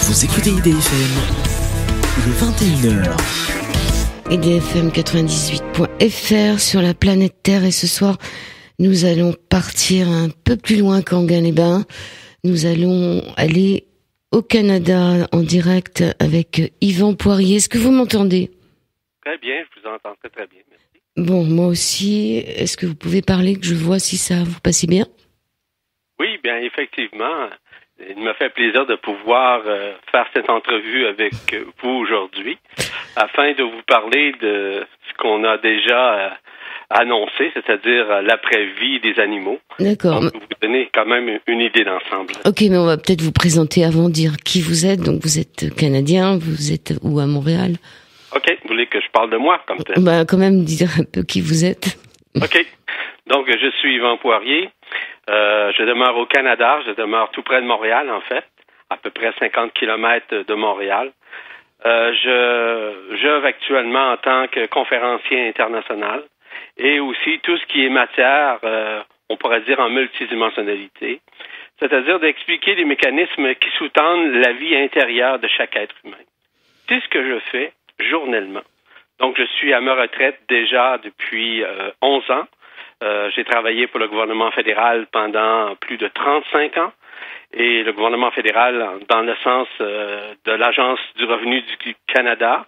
Vous écoutez IDFM, il est 21h. IDFM 98.fr sur la planète Terre, et ce soir, nous allons partir un peu plus loin qu'Anguin-les-Bains. Nous allons aller au Canada en direct avec Yvan Poirier. Est-ce que vous m'entendez? Très bien, je vous entends très bien, merci. Bon, moi aussi. Est-ce que vous pouvez parler, que je vois si ça vous passe bien? Oui, bien effectivement, il me fait plaisir de pouvoir faire cette entrevue avec vous aujourd'hui afin de vous parler de ce qu'on a déjà annoncé, c'est-à-dire l'après-vie des animaux. D'accord. Donc, vous donner quand même une idée d'ensemble. Ok, mais on va peut-être vous présenter avant, dire qui vous êtes. Donc vous êtes Canadien, vous êtes où à Montréal? Ok, vous voulez que je parle de moi comme tel? Bah, quand même dire un peu qui vous êtes. Ok, donc je suis Yvan Poirier. Je demeure au Canada, je demeure tout près de Montréal en fait, à peu près 50 kilomètres de Montréal. J'œuvre actuellement en tant que conférencier international et aussi tout ce qui est matière, on pourrait dire en multidimensionnalité, c'est-à-dire d'expliquer les mécanismes qui sous-tendent la vie intérieure de chaque être humain. C'est ce que je fais journellement. Donc je suis à ma retraite déjà depuis 11 ans. J'ai travaillé pour le gouvernement fédéral pendant plus de 35 ans et le gouvernement fédéral dans le sens de l'Agence du revenu du Canada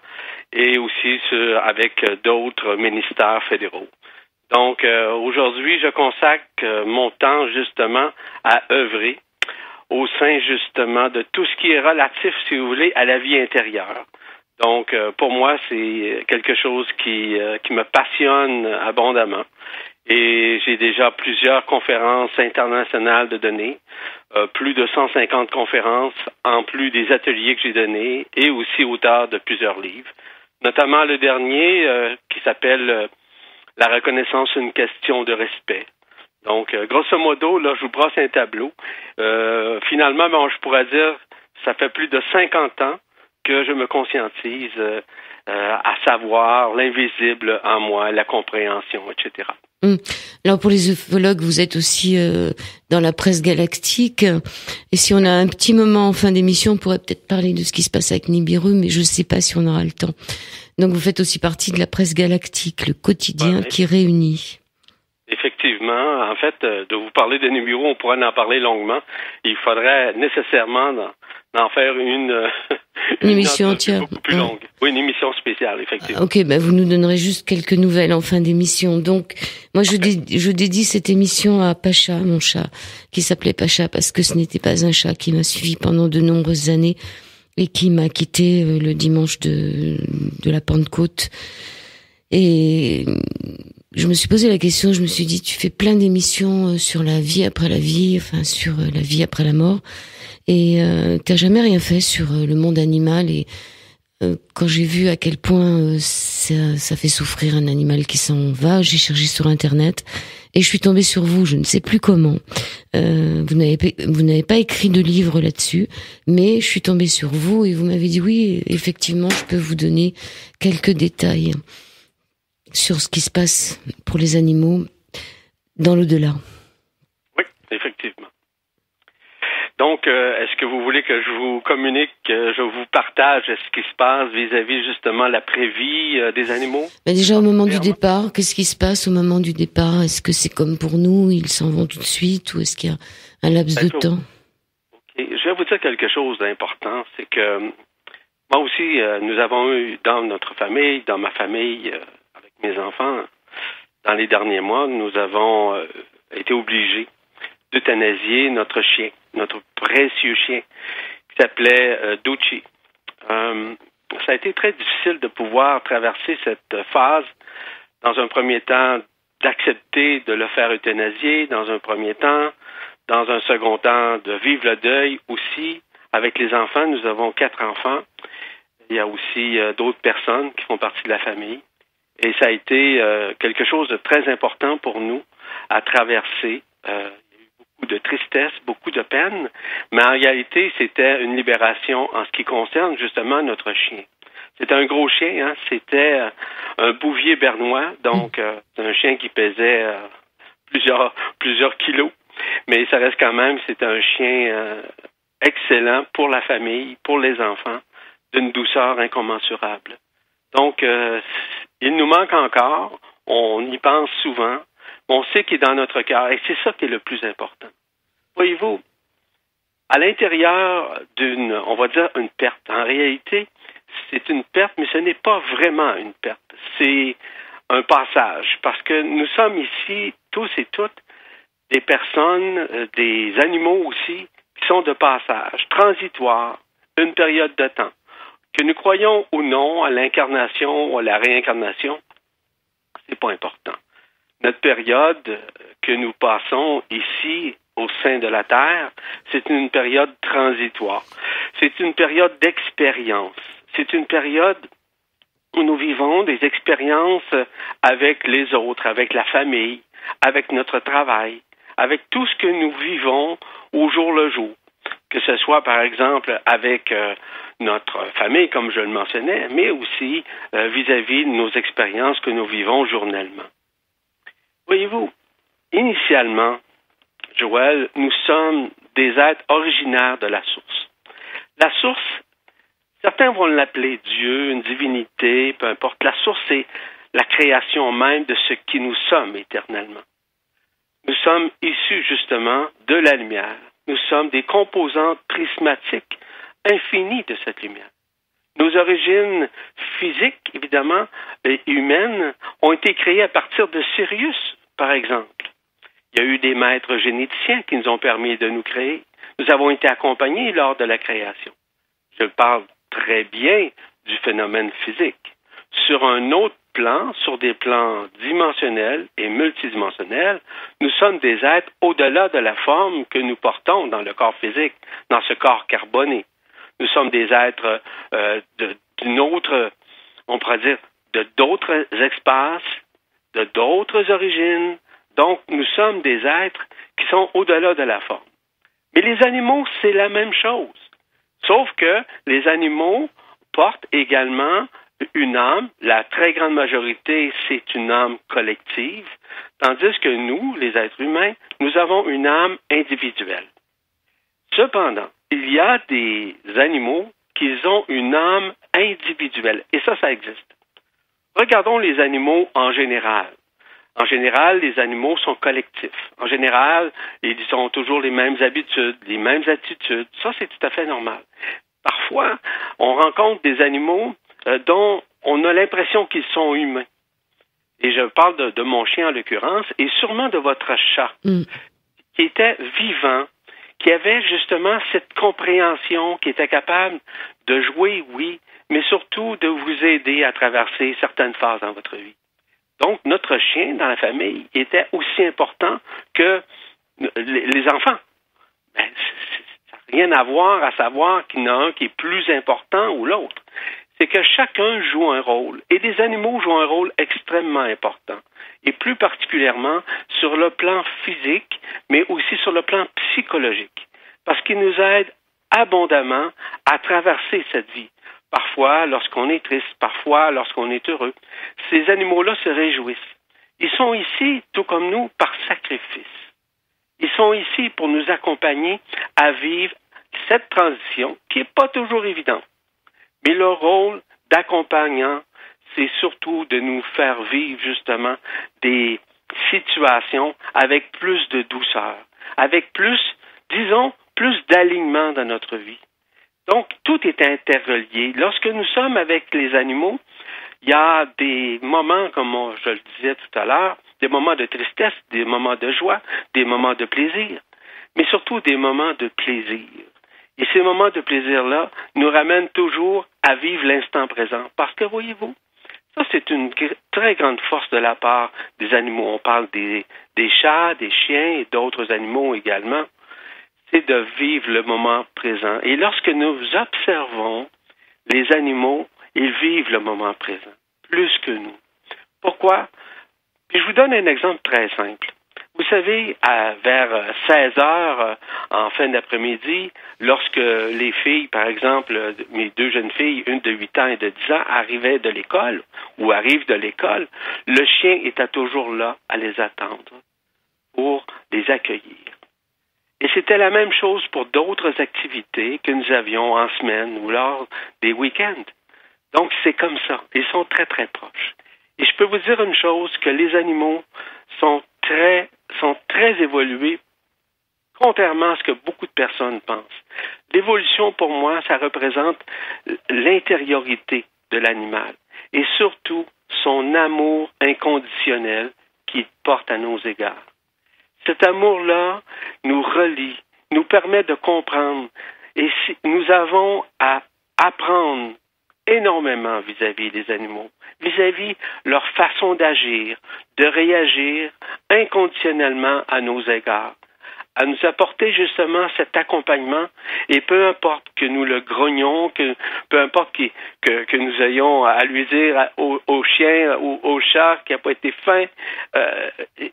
et aussi avec d'autres ministères fédéraux. Donc aujourd'hui, je consacre mon temps justement à œuvrer au sein justement de tout ce qui est relatif, si vous voulez, à la vie intérieure. Donc pour moi, c'est quelque chose qui me passionne abondamment. Et j'ai déjà plusieurs conférences internationales de donner, plus de 150 conférences, en plus des ateliers que j'ai donnés, et aussi auteur de plusieurs livres, notamment le dernier qui s'appelle La reconnaissance, une question de respect. Donc, grosso modo, là, je vous brosse un tableau. Finalement, je pourrais dire, ça fait plus de 50 ans que je me conscientise à savoir l'invisible en moi, la compréhension, etc. Alors pour les ufologues, vous êtes aussi dans la presse galactique. Et si on a un petit moment en fin d'émission, on pourrait peut-être parler de ce qui se passe avec Nibiru, mais je ne sais pas si on aura le temps. Donc vous faites aussi partie de la presse galactique, le quotidien qui réunit. Effectivement. En fait, de vous parler de Nibiru, on pourrait en parler longuement. Il faudrait nécessairement d'en faire une émission entière. Beaucoup plus longue. Oui, une émission spéciale, effectivement. Ok, vous nous donnerez juste quelques nouvelles en fin d'émission. Donc, moi, je dédie cette émission à Pacha, mon chat, qui s'appelait Pacha parce que ce n'était pas un chat qui m'a suivi pendant de nombreuses années et qui m'a quitté le dimanche de la Pentecôte. Et je me suis posé la question, je me suis dit, tu fais plein d'émissions sur la vie après la vie, enfin sur la vie après la mort, et t'as jamais rien fait sur le monde animal. Et quand j'ai vu à quel point ça fait souffrir un animal qui s'en va, j'ai cherché sur Internet et je suis tombée sur vous, je ne sais plus comment. Vous n'avez pas écrit de livre là-dessus, mais je suis tombée sur vous et vous m'avez dit oui, effectivement, je peux vous donner quelques détails sur ce qui se passe pour les animaux dans l'au-delà. Oui, effectivement. Donc, est-ce que vous voulez que je vous communique, que je vous partage ce qui se passe vis-à-vis justement l'après-vie des animaux? Mais déjà au moment du départ, qu'est-ce qui se passe au moment du départ? Est-ce que c'est comme pour nous, ils s'en vont tout de suite, ou est-ce qu'il y a un laps de temps? Okay. Je vais vous dire quelque chose d'important, c'est que moi aussi, nous avons eu dans notre famille, dans ma famille, avec mes enfants, dans les derniers mois, nous avons été obligés d'euthanasier notre chien, notre précieux chien, qui s'appelait Ducci. Ça a été très difficile de pouvoir traverser cette phase, dans un premier temps, d'accepter de le faire euthanasier, dans un premier temps, dans un second temps, de vivre le deuil aussi. Avec les enfants, nous avons 4 enfants. Il y a aussi d'autres personnes qui font partie de la famille. Et ça a été quelque chose de très important pour nous à traverser. Il y a eu beaucoup de tristesse, beaucoup de peine, mais en réalité, c'était une libération en ce qui concerne justement notre chien. C'était un gros chien, hein? C'était un bouvier bernois, donc c'est un chien qui pesait plusieurs kilos, mais ça reste quand même, c'était un chien excellent pour la famille, pour les enfants, d'une douceur incommensurable. Donc, il nous manque encore, on y pense souvent, mais on sait qu'il est dans notre cœur, et c'est ça qui est le plus important. Voyez-vous, à l'intérieur on va dire une perte, en réalité, c'est une perte, mais ce n'est pas vraiment une perte, c'est un passage, parce que nous sommes ici, tous et toutes, des personnes, des animaux aussi, qui sont de passage, transitoires, une période de temps. Que nous croyons ou non à l'incarnation ou à la réincarnation, c'est pas important. Notre période que nous passons ici, au sein de la Terre, c'est une période transitoire. C'est une période d'expérience. C'est une période où nous vivons des expériences avec les autres, avec la famille, avec notre travail, avec tout ce que nous vivons au jour le jour. Que ce soit, par exemple, avec notre famille, comme je le mentionnais, mais aussi vis-à-vis de nos expériences que nous vivons journellement. Voyez-vous, initialement, Joël, nous sommes des êtres originaires de la source. La source, certains vont l'appeler Dieu, une divinité, peu importe. La source, c'est la création même de ce qui nous sommes éternellement. Nous sommes issus justement de la lumière. Nous sommes des composantes prismatiques infinies de cette lumière. Nos origines physiques, évidemment, et humaines, ont été créées à partir de Sirius, par exemple. Il y a eu des maîtres généticiens qui nous ont permis de nous créer. Nous avons été accompagnés lors de la création. Je parle très bien du phénomène physique. Sur un autre plan, sur des plans dimensionnels et multidimensionnels, nous sommes des êtres au-delà de la forme que nous portons dans le corps physique, dans ce corps carboné. Nous sommes des êtres d'une autre, on pourrait dire, de d'autres espaces, de d'autres origines. Donc, nous sommes des êtres qui sont au-delà de la forme. Mais les animaux, c'est la même chose. Sauf que les animaux portent également une âme. La très grande majorité, c'est une âme collective, tandis que nous, les êtres humains, nous avons une âme individuelle. Cependant, il y a des animaux qui ont une âme individuelle, et ça existe. Regardons les animaux en général. En général, les animaux sont collectifs. En général, ils ont toujours les mêmes habitudes, les mêmes attitudes. Ça, c'est tout à fait normal. Parfois, on rencontre des animaux dont on a l'impression qu'ils sont humains. Et je parle de mon chien en l'occurrence, et sûrement de votre chat, qui était vivant, qui avait justement cette compréhension, qui était capable de jouer, oui, mais surtout de vous aider à traverser certaines phases dans votre vie. Donc, notre chien dans la famille était aussi important que les enfants. Ben, ça n'a rien à voir à savoir qu'il y en a un qui est plus important ou l'autre. C'est que chacun joue un rôle. Et les animaux jouent un rôle extrêmement important. Et plus particulièrement sur le plan physique, mais aussi sur le plan psychologique. Parce qu'ils nous aident abondamment à traverser cette vie. Parfois, lorsqu'on est triste, parfois, lorsqu'on est heureux. Ces animaux-là se réjouissent. Ils sont ici, tout comme nous, par sacrifice. Ils sont ici pour nous accompagner à vivre cette transition qui n'est pas toujours évidente. Mais leur rôle d'accompagnant, c'est surtout de nous faire vivre justement des situations avec plus de douceur, avec plus, disons, plus d'alignement dans notre vie. Donc, tout est interrelié. Lorsque nous sommes avec les animaux, il y a des moments, comme je le disais tout à l'heure, des moments de tristesse, des moments de joie, des moments de plaisir, mais surtout des moments de plaisir. Et ces moments de plaisir-là nous ramènent toujours à vivre l'instant présent. Parce que, voyez-vous, ça, c'est une très grande force de la part des animaux. On parle des chats, des chiens et d'autres animaux également. C'est de vivre le moment présent. Et lorsque nous observons les animaux, ils vivent le moment présent, plus que nous. Pourquoi? Puis je vous donne un exemple très simple. Vous savez, vers 16 heures en fin d'après-midi, lorsque les filles, par exemple, mes deux jeunes filles, une de 8 ans et de 10 ans, arrivaient de l'école ou arrivent de l'école, le chien était toujours là à les attendre pour les accueillir. Et c'était la même chose pour d'autres activités que nous avions en semaine ou lors des week-ends. Donc, c'est comme ça. Ils sont très, très proches. Et je peux vous dire une chose, que les animaux sont très évolués, contrairement à ce que beaucoup de personnes pensent. L'évolution, pour moi, ça représente l'intériorité de l'animal et surtout son amour inconditionnel qu'il porte à nos égards. Cet amour-là nous relie, nous permet de comprendre et nous avons à apprendre énormément vis-à-vis des animaux, vis-à-vis leur façon d'agir, de réagir inconditionnellement à nos égards, à nous apporter justement cet accompagnement et peu importe que nous le grognions, peu importe que nous ayons à lui dire au chien ou au chat qui n'a pas été fin,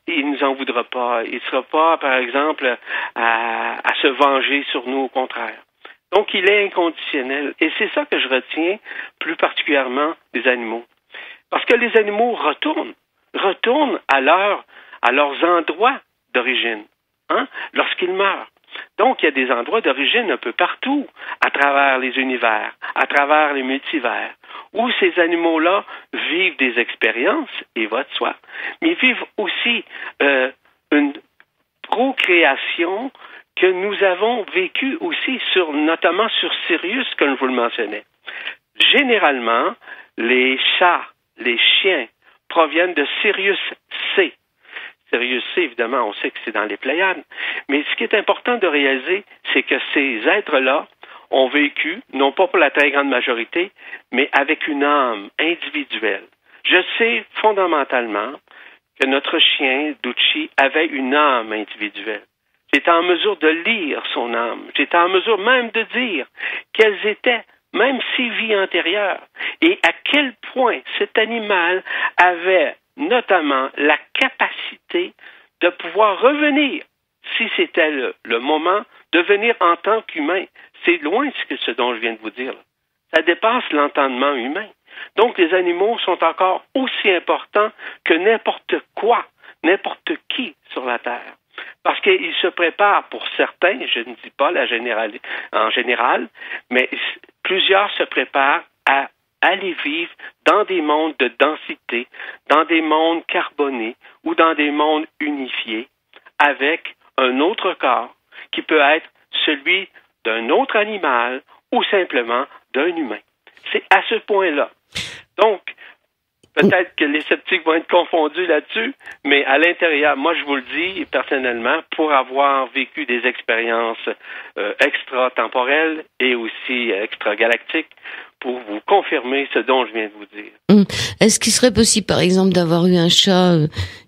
il nous en voudra pas. Il ne sera pas, par exemple, à se venger sur nous, au contraire. Donc, il est inconditionnel. Et c'est ça que je retiens plus particulièrement des animaux. Parce que les animaux retournent à leurs endroits d'origine, lorsqu'ils meurent. Donc, il y a des endroits d'origine un peu partout, à travers les univers, à travers les multivers, où ces animaux-là vivent des expériences, et va de soi, mais vivent aussi une procréation que nous avons vécu aussi notamment sur Sirius, comme je vous le mentionnais. Généralement, les chats, les chiens proviennent de Sirius C. Sirius C, évidemment, on sait que c'est dans les Pléiades. Mais ce qui est important de réaliser, c'est que ces êtres-là ont vécu, non pas pour la très grande majorité, mais avec une âme individuelle. Je sais fondamentalement que notre chien, Ducci, avait une âme individuelle. J'étais en mesure de lire son âme. J'étais en mesure même de dire quelles étaient, même ses vies antérieures, et à quel point cet animal avait notamment la capacité de pouvoir revenir, si c'était le moment, de venir en tant qu'humain. C'est loin de ce dont je viens de vous dire. Ça dépasse l'entendement humain. Donc, les animaux sont encore aussi importants que n'importe quoi, n'importe qui sur la Terre. Parce qu'ils se préparent pour certains, je ne dis pas en général, mais plusieurs se préparent à aller vivre dans des mondes de densité, dans des mondes carbonés ou dans des mondes unifiés avec un autre corps qui peut être celui d'un autre animal ou simplement d'un humain. C'est à ce point-là. Donc, peut-être que les sceptiques vont être confondus là-dessus, mais à l'intérieur, moi je vous le dis personnellement, pour avoir vécu des expériences extra-temporelles et aussi extra-galactiques, pour vous confirmer ce dont je viens de vous dire. Est-ce qu'il serait possible, par exemple, d'avoir eu un chat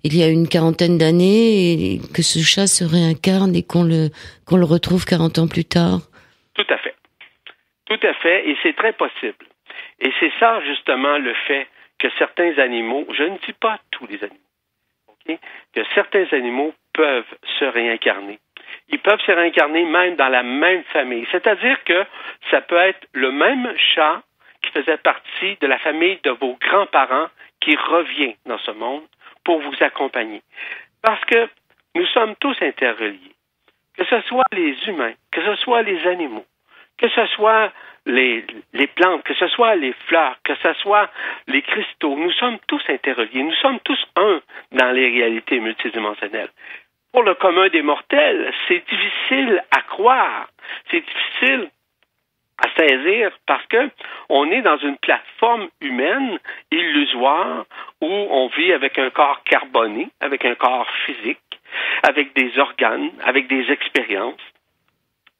il y a une quarantaine d'années et que ce chat se réincarne et qu'on le retrouve 40 ans plus tard? Tout à fait. Tout à fait, et c'est très possible. Et c'est ça, justement, le fait que certains animaux, je ne dis pas tous les animaux, okay, que certains animaux peuvent se réincarner. Ils peuvent se réincarner même dans la même famille. C'est-à-dire que ça peut être le même chat qui faisait partie de la famille de vos grands-parents qui revient dans ce monde pour vous accompagner. Parce que nous sommes tous interreliés. Que ce soit les humains, que ce soit les animaux, que ce soit les plantes, que ce soit les fleurs, que ce soit les cristaux, nous sommes tous interreliés. Nous sommes tous un dans les réalités multidimensionnelles. Pour le commun des mortels, c'est difficile à croire, c'est difficile à saisir parce que on est dans une plateforme humaine illusoire où on vit avec un corps carboné, avec un corps physique, avec des organes, avec des expériences.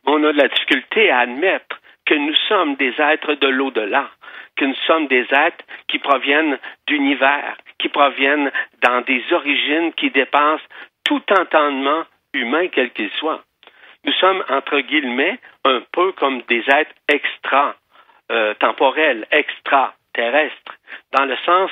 On a de la difficulté à admettre que nous sommes des êtres de l'au-delà, que nous sommes des êtres qui proviennent d'univers, qui proviennent dans des origines qui dépassent tout entendement humain, quel qu'il soit. Nous sommes, entre guillemets, un peu comme des êtres extra-temporels, extraterrestres, dans le sens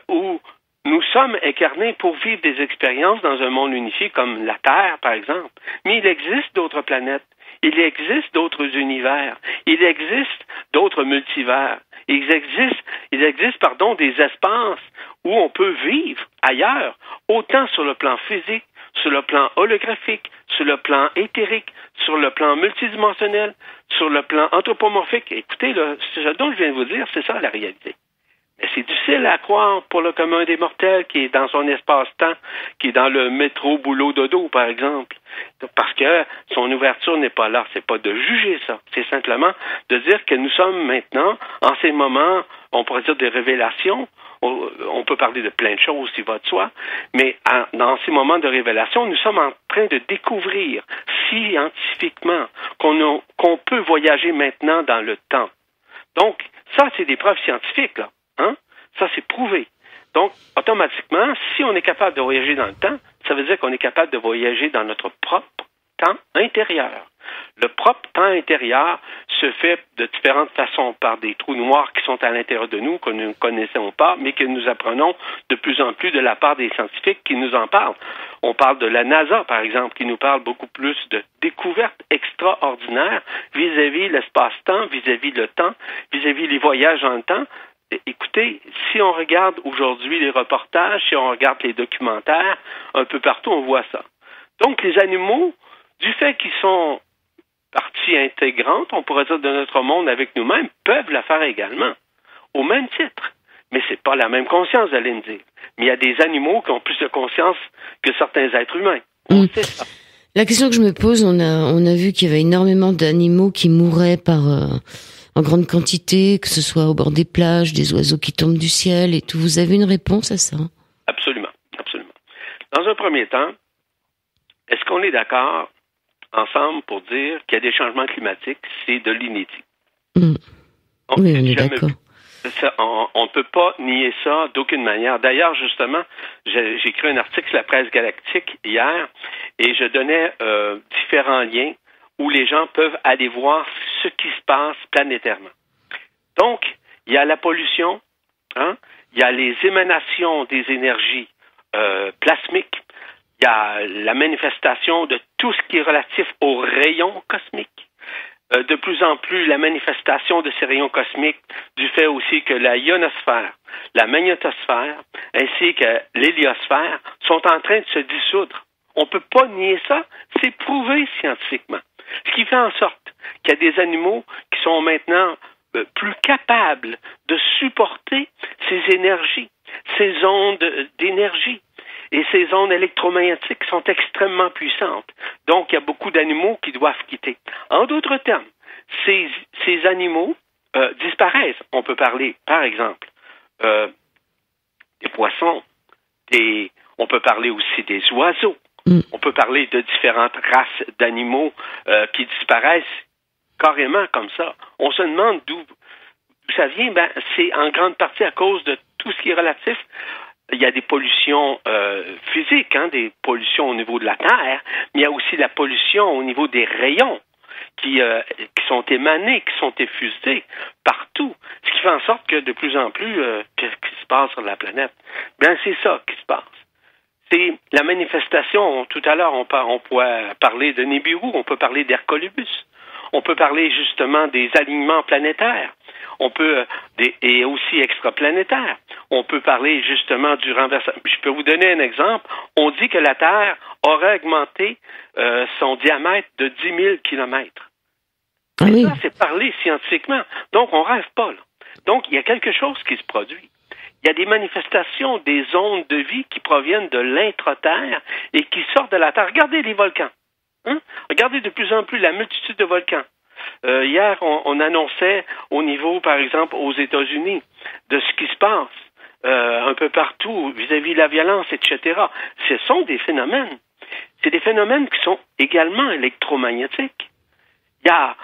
où nous sommes incarnés pour vivre des expériences dans un monde unifié comme la Terre, par exemple. Mais il existe d'autres planètes, il existe d'autres univers, il existe d'autres multivers, il existe des espaces où on peut vivre ailleurs, autant sur le plan physique sur le plan holographique, sur le plan éthérique, sur le plan multidimensionnel, sur le plan anthropomorphique. Écoutez, là, ce dont je viens de vous dire, c'est ça la réalité. Mais c'est difficile à croire pour le commun des mortels qui est dans son espace-temps, qui est dans le métro boulot dodo, par exemple. Parce que son ouverture n'est pas là. C'est pas de juger ça. C'est simplement de dire que nous sommes maintenant, en ces moments, on pourrait dire des révélations. On peut parler de plein de choses, s'il va de soi. Mais dans ces moments de révélation, nous sommes en train de découvrir scientifiquement qu'on peut voyager maintenant dans le temps. Donc, ça, c'est des preuves scientifiques, là. Hein? Ça, c'est prouvé. Donc, automatiquement, si on est capable de voyager dans le temps, ça veut dire qu'on est capable de voyager dans notre propre temps intérieur. Le propre temps intérieur se fait de différentes façons par des trous noirs qui sont à l'intérieur de nous, que nous ne connaissons pas, mais que nous apprenons de plus en plus de la part des scientifiques qui nous en parlent. On parle de la NASA, par exemple, qui nous parle beaucoup plus de découvertes extraordinaires vis-à-vis l'espace-temps, vis-à-vis le temps, vis-à-vis les voyages dans le temps. Écoutez, si on regarde aujourd'hui les reportages, si on regarde les documentaires, un peu partout, on voit ça. Donc, les animaux, du fait qu'ils sont partie intégrante, on pourrait dire, de notre monde avec nous-mêmes, peuvent le faire également, au même titre. Mais c'est pas la même conscience, allez me dire. Mais il y a des animaux qui ont plus de conscience que certains êtres humains. C'est ça. La question que je me pose, on a vu qu'il y avait énormément d'animaux qui mouraient en grande quantité, que ce soit au bord des plages, des oiseaux qui tombent du ciel et tout. Vous avez une réponse à ça? Absolument, absolument. Dans un premier temps, est-ce qu'on est d'accord ensemble pour dire qu'il y a des changements climatiques, c'est de l'inédit? Oui, on est d'accord. On ne peut pas nier ça d'aucune manière. D'ailleurs, justement, j'ai écrit un article sur la presse galactique hier et je donnais différents liens où les gens peuvent aller voir ce qui se passe planétairement. Donc, il y a la pollution, hein? Il y a les émanations des énergies plasmiques, il y a la manifestation de tout ce qui est relatif aux rayons cosmiques. De plus en plus, la manifestation de ces rayons cosmiques du fait aussi que la ionosphère, la magnétosphère, ainsi que l'héliosphère sont en train de se dissoudre. On ne peut pas nier ça, c'est prouvé scientifiquement. Ce qui fait en sorte qu'il y a des animaux qui sont maintenant plus capables de supporter ces énergies, ces ondes d'énergie. Et ces ondes électromagnétiques sont extrêmement puissantes. Donc, il y a beaucoup d'animaux qui doivent quitter. En d'autres termes, ces animaux disparaissent. On peut parler, par exemple, des poissons, on peut parler aussi des oiseaux. On peut parler de différentes races d'animaux qui disparaissent carrément comme ça. On se demande d'où ça vient. Ben, c'est en grande partie à cause de tout ce qui est relatif. Il y a des pollutions physiques, hein, des pollutions au niveau de la Terre, mais il y a aussi la pollution au niveau des rayons qui sont émanés, qui sont effusés partout. Ce qui fait en sorte que de plus en plus, qu'est-ce qui se passe sur la planète? Bien, c'est ça qui se passe. C'est la manifestation. Tout à l'heure, on pourrait parler de Nibiru, on peut parler d'Hercolubus, on peut parler justement des alignements planétaires, on peut et aussi extraplanétaires. On peut parler justement du renversement. Je peux vous donner un exemple. On dit que la Terre aurait augmenté son diamètre de 10 000 kilomètres. Oui. Ça, c'est parlé scientifiquement. Donc, on rêve pas, là. Donc, il y a quelque chose qui se produit. Il y a des manifestations des ondes de vie qui proviennent de l'intra-terre et qui sortent de la Terre. Regardez les volcans. Hein? Regardez de plus en plus la multitude de volcans. Hier, on annonçait au niveau, par exemple, aux États-Unis, de ce qui se passe un peu partout vis-à-vis de la violence, etc. Ce sont des phénomènes. C'est des phénomènes qui sont également électromagnétiques. Il y a,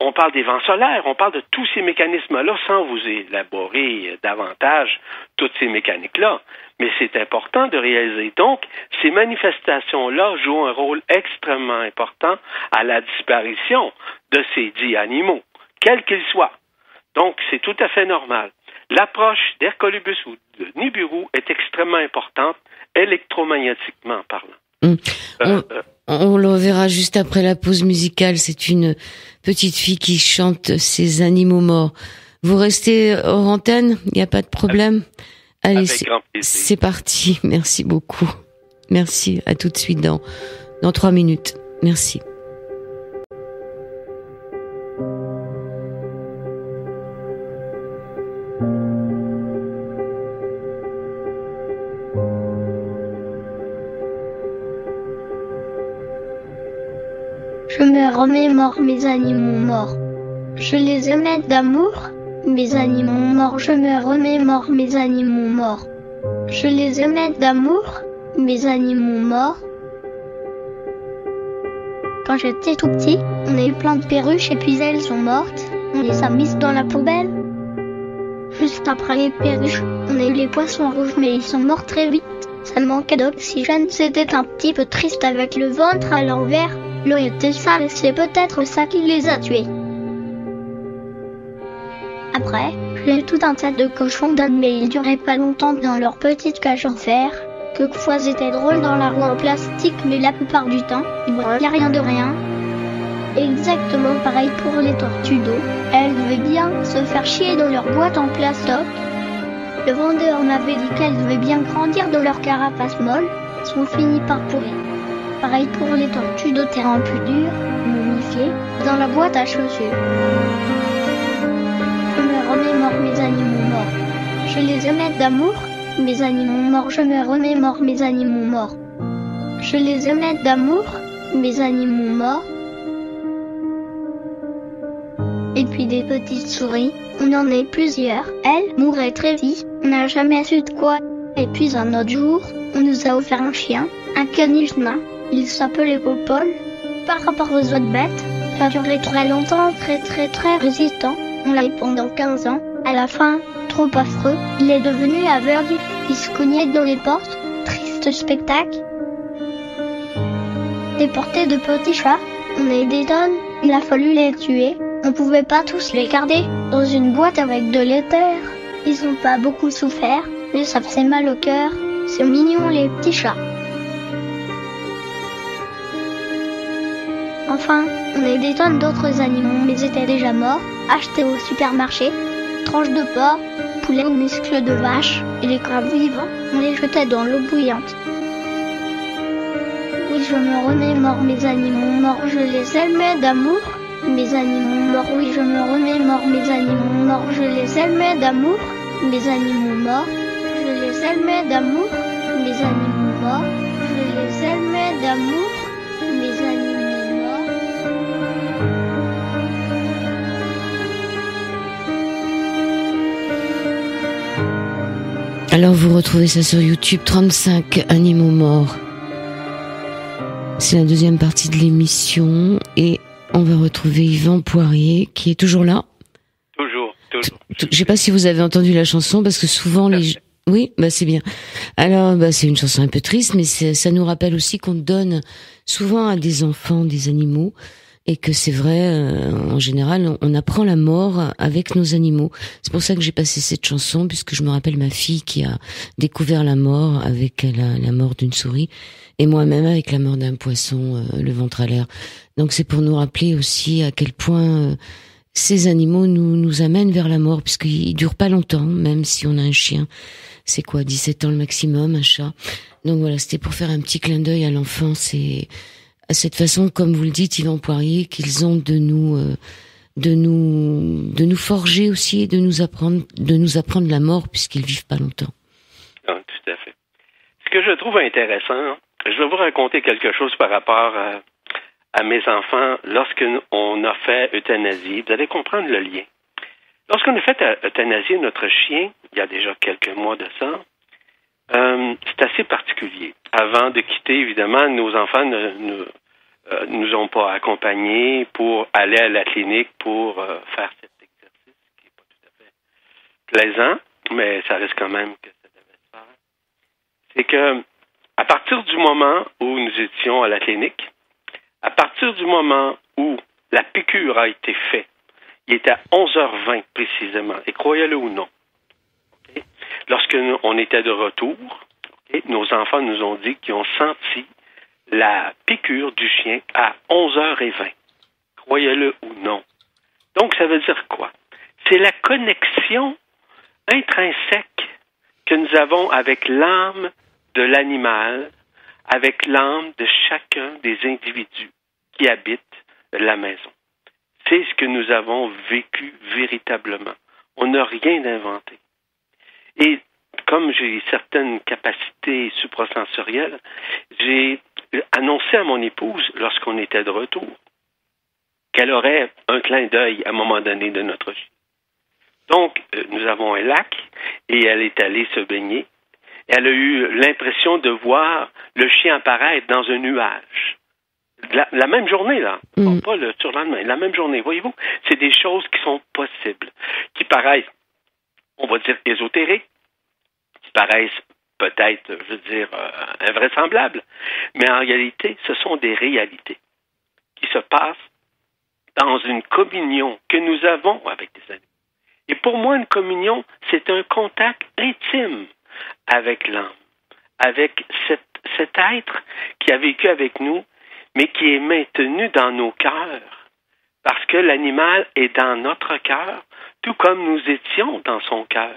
on parle des vents solaires, on parle de tous ces mécanismes-là sans vous élaborer davantage toutes ces mécaniques-là. Mais c'est important de réaliser. Donc, ces manifestations-là jouent un rôle extrêmement important à la disparition de ces dits animaux, quels qu'ils soient. Donc, c'est tout à fait normal. L'approche d'Hercolubus ou de Nibiru est extrêmement importante, électromagnétiquement parlant. On le verra juste après la pause musicale. C'est une petite fille qui chante ses animaux morts. Vous restez hors antenne, il n'y a pas de problème. Allez, c'est parti. Merci beaucoup. Merci. À tout de suite dans 3 minutes. Merci. Je me remémore mes animaux morts. Je les aimais d'amour, mes animaux morts. Je me remémore mes animaux morts. Je les aimais d'amour, mes animaux morts. Quand j'étais tout petit, on a eu plein de perruches et puis elles sont mortes. On les a mises dans la poubelle. Juste après les perruches, on a eu les poissons rouges mais ils sont morts très vite. Ça manquait d'oxygène, c'était un petit peu triste avec le ventre à l'envers. L'eau était sale et c'est peut-être ça qui les a tués. Après, j'ai eu tout un tas de cochons d'âne mais ils duraient pas longtemps dans leur petite cage en fer. Quelquefois c'était drôle dans la roue en plastique mais la plupart du temps, il n'y a rien de rien. Exactement pareil pour les tortues d'eau. Elles devaient bien se faire chier dans leur boîte en plastoc. Le vendeur m'avait dit qu'elles devaient bien grandir dans leur carapace molle. Sont finies par pourrir. Pareil pour les tortues de terrain plus dur, momifiées, dans la boîte à chaussures. Je me remémore mes animaux morts. Je les aimais d'amour, mes animaux morts. Je me remémore mes animaux morts. Je les aimais d'amour, mes animaux morts. Et puis des petites souris, on en est plusieurs. Elles mouraient très vite, on n'a jamais su de quoi. Et puis un autre jour, on nous a offert un chien, un caniche nain. Il s'appelait Popol. Par rapport aux autres bêtes, ça a duré très longtemps, très résistant. On l'a eu pendant 15 ans. À la fin, trop affreux, il est devenu aveugle. Il se cognait dans les portes. Triste spectacle. Déportés de petits chats, on est des tonnes. Il a fallu les tuer. On pouvait pas tous les garder dans une boîte avec de l'éther. Ils ont pas beaucoup souffert, mais ça faisait mal au cœur. C'est mignon les petits chats. Enfin, on a eu des tonnes d'autres animaux, mais ils étaient déjà morts, achetés au supermarché. Tranches de porc, poulets ou muscles de vache, et les crabes vivants, on les jetait dans l'eau bouillante. Oui, je me remémore mes animaux morts, je les aimais d'amour. Mes animaux morts, oui, je me remémore mes animaux morts, je les aimais d'amour. Mes animaux morts, je les aimais d'amour. Mes animaux morts, je les aimais d'amour. Mes animaux morts. Alors vous retrouvez ça sur YouTube, 35 animaux morts. C'est la deuxième partie de l'émission et on va retrouver Yvan Poirier qui est toujours là. Toujours. Je sais pas si vous avez entendu la chanson parce que souvent les... Oui, bah c'est bien. Alors c'est une chanson un peu triste mais ça nous rappelle aussi qu'on donne souvent à des enfants des animaux et que c'est vrai, en général, on apprend la mort avec nos animaux. C'est pour ça que j'ai passé cette chanson, puisque je me rappelle ma fille qui a découvert la mort avec la mort d'une souris, et moi-même avec la mort d'un poisson, le ventre à l'air. Donc c'est pour nous rappeler aussi à quel point ces animaux nous amènent vers la mort, puisqu'ils durent pas longtemps, même si on a un chien. C'est quoi, 17 ans le maximum, un chat. Donc voilà, c'était pour faire un petit clin d'œil à l'enfance et à cette façon, comme vous le dites, Yvan Poirier, qu'ils ont de nous forger aussi et de nous apprendre la mort puisqu'ils vivent pas longtemps. Ah, tout à fait. Ce que je trouve intéressant, je vais vous raconter quelque chose par rapport à mes enfants lorsqu'on a fait euthanasie. Vous allez comprendre le lien. Lorsqu'on a fait euthanasier notre chien, il y a déjà quelques mois de ça, c'est assez particulier. Avant de quitter, évidemment, nos enfants ne nous ont pas accompagnés pour aller à la clinique pour faire cet exercice qui n'est pas tout à fait plaisant, mais ça reste quand même que ça devait se faire. C'est que à partir du moment où nous étions à la clinique, à partir du moment où la piqûre a été faite, il était à 11h20 précisément, et croyez-le ou non, okay? Lorsque on était de retour, okay, nos enfants nous ont dit qu'ils ont senti la piqûre du chien à 11h20. Croyez-le ou non. Donc, ça veut dire quoi? C'est la connexion intrinsèque que nous avons avec l'âme de l'animal avec l'âme de chacun des individus qui habitent la maison. C'est ce que nous avons vécu véritablement. On n'a rien inventé. Et comme j'ai certaines capacités suprasensorielles, j'ai annoncé à mon épouse, lorsqu'on était de retour, qu'elle aurait un clin d'œil à un moment donné de notre vie. Donc, nous avons un lac et elle est allée se baigner. Elle a eu l'impression de voir le chien apparaître dans un nuage. La même journée, là. Pas le surlendemain, la même journée. Voyez-vous, c'est des choses qui sont possibles, qui paraissent, on va dire, ésotériques, qui paraissent peut-être, je veux dire, invraisemblables. Mais en réalité, ce sont des réalités qui se passent dans une communion que nous avons avec des animaux. Et pour moi, une communion, c'est un contact intime avec l'âme, avec cet être qui a vécu avec nous, mais qui est maintenu dans nos cœurs, parce que l'animal est dans notre cœur, tout comme nous étions dans son cœur.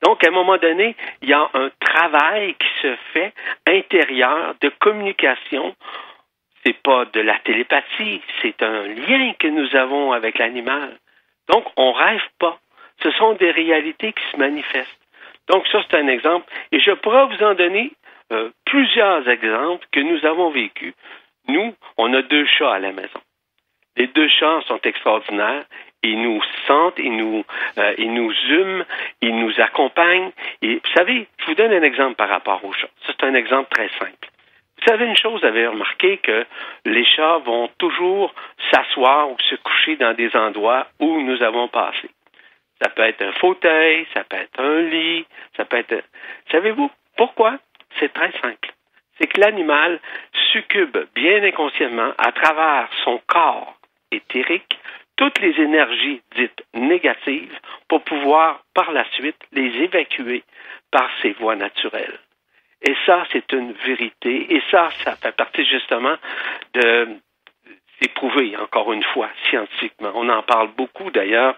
Donc, à un moment donné, il y a un travail qui se fait intérieur de communication. C'est pas de la télépathie, c'est un lien que nous avons avec l'animal. Donc, on rêve pas. Ce sont des réalités qui se manifestent. Donc, ça, c'est un exemple. Et je pourrais vous en donner plusieurs exemples que nous avons vécus. Nous, on a 2 chats à la maison. Les 2 chats sont extraordinaires. Ils nous sentent, ils nous hument, ils nous accompagnent. Et vous savez, je vous donne un exemple par rapport aux chats. Ça, c'est un exemple très simple. Vous savez une chose, vous avez remarqué que les chats vont toujours s'asseoir ou se coucher dans des endroits où nous avons passé. Ça peut être un fauteuil, ça peut être un lit, ça peut être... Savez-vous pourquoi? C'est très simple. C'est que l'animal succube bien inconsciemment à travers son corps éthérique toutes les énergies dites négatives pour pouvoir par la suite les évacuer par ses voies naturelles. Et ça, c'est une vérité. Et ça fait partie justement de... C'est prouvé, encore une fois, scientifiquement. On en parle beaucoup, d'ailleurs,